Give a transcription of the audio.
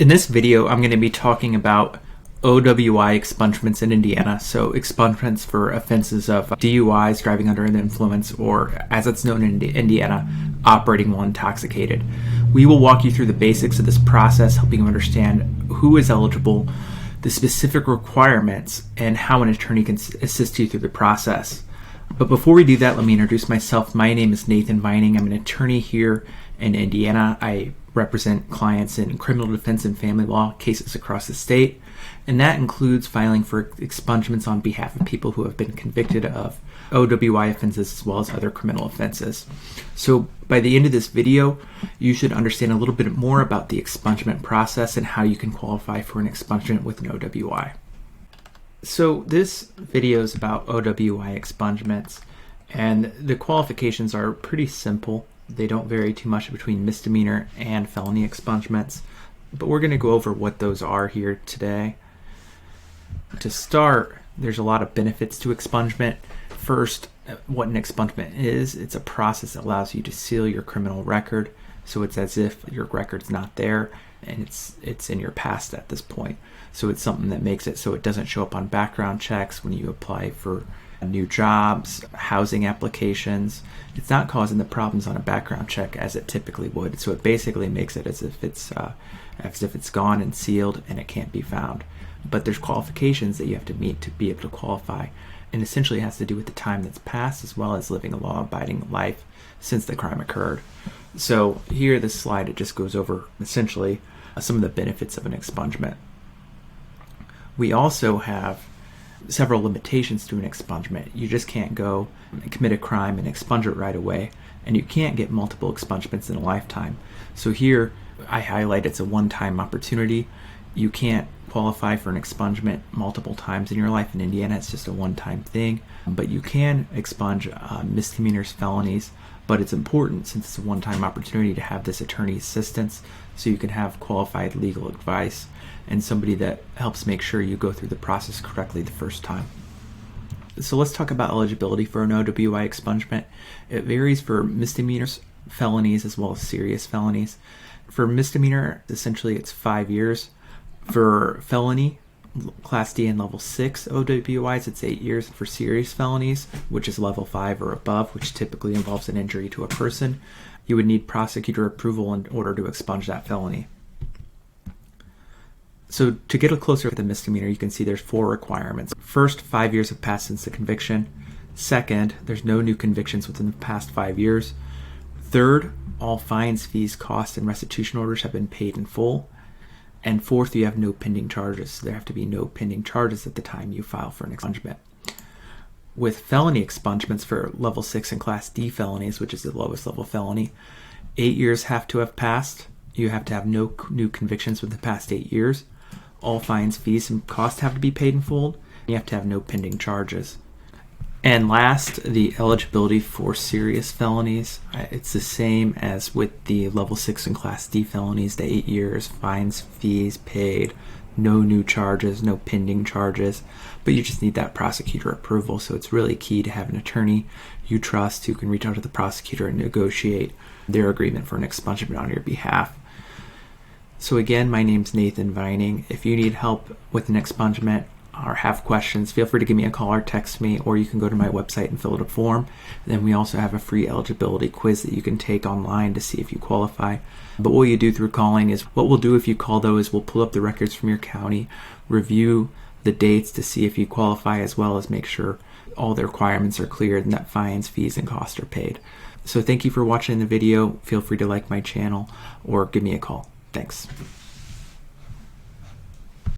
In this video, I'm going to be talking about OWI expungements in Indiana. So expungements for offenses of DUIs, driving under the influence, or as it's known in Indiana, operating while intoxicated. We will walk you through the basics of this process, helping you understand who is eligible, the specific requirements, and how an attorney can assist you through the process. But before we do that, let me introduce myself. My name is Nathan Vining. I'm an attorney here in Indiana. I represent clients in criminal defense and family law cases across the state, and that includes filing for expungements on behalf of people who have been convicted of OWI offenses as well as other criminal offenses. So by the end of this video, you should understand a little bit more about the expungement process and how you can qualify for an expungement with an OWI. So this video is about OWI expungements, and the qualifications are pretty simple. They don't vary too much between misdemeanor and felony expungements, but we're going to go over what those are here today. To start, there's a lot of benefits to expungement. First, what an expungement is, it's a process that allows you to seal your criminal record, so it's as if your record's not there and it's in your past at this point. So it's something that makes it so it doesn't show up on background checks when you apply for new jobs, housing applications. It's not causing the problems on a background check as it typically would. So it basically makes it as if it's gone and sealed and it can't be found. But there's qualifications that you have to meet to be able to qualify, and essentially it has to do with the time that's passed as well as living a law-abiding life since the crime occurred. So here, this slide, it just goes over essentially some of the benefits of an expungement. We also have several limitations to an expungement. You just can't go and commit a crime and expunge it right away, and you can't get multiple expungements in a lifetime. So here I highlight it's a one-time opportunity. You can't qualify for an expungement multiple times in your life. In Indiana, it's just a one-time thing, but you can expunge misdemeanors, felonies, but it's important, since it's a one-time opportunity, to have this attorney assistance so you can have qualified legal advice and somebody that helps make sure you go through the process correctly the first time. So let's talk about eligibility for an OWI expungement. It varies for misdemeanors, felonies, as well as serious felonies. For misdemeanor, essentially it's 5 years. For felony, Class D and Level 6 OWIs, it's 8 years. For serious felonies, which is Level 5 or above, which typically involves an injury to a person, you would need prosecutor approval in order to expunge that felony. So to get a closer look at the misdemeanor, you can see there's 4 requirements. First, 5 years have passed since the conviction. Second, there's no new convictions within the past 5 years. Third, all fines, fees, costs, and restitution orders have been paid in full. And fourth, you have no pending charges. So there have to be no pending charges at the time you file for an expungement. With felony expungements for Level 6 and Class D felonies, which is the lowest level felony, 8 years have to have passed. You have to have no new convictions within the past 8 years. All fines, fees, and costs have to be paid in full. You have to have no pending charges. And last, the eligibility for serious felonies. It's the same as with the Level 6 and Class D felonies, the 8 years, fines, fees paid, no new charges, no pending charges, but you just need that prosecutor approval. So it's really key to have an attorney you trust who can reach out to the prosecutor and negotiate their agreement for an expungement on your behalf. So again, my name's Nathan Vining. If you need help with an expungement or have questions, feel free to give me a call or text me, or you can go to my website and fill out a form. Then we also have a free eligibility quiz that you can take online to see if you qualify. But what you do through calling is, what we'll do if you call though is we'll pull up the records from your county, review the dates to see if you qualify, as well as make sure all the requirements are cleared and that fines, fees, and costs are paid. So thank you for watching the video. Feel free to like my channel or give me a call. Thanks.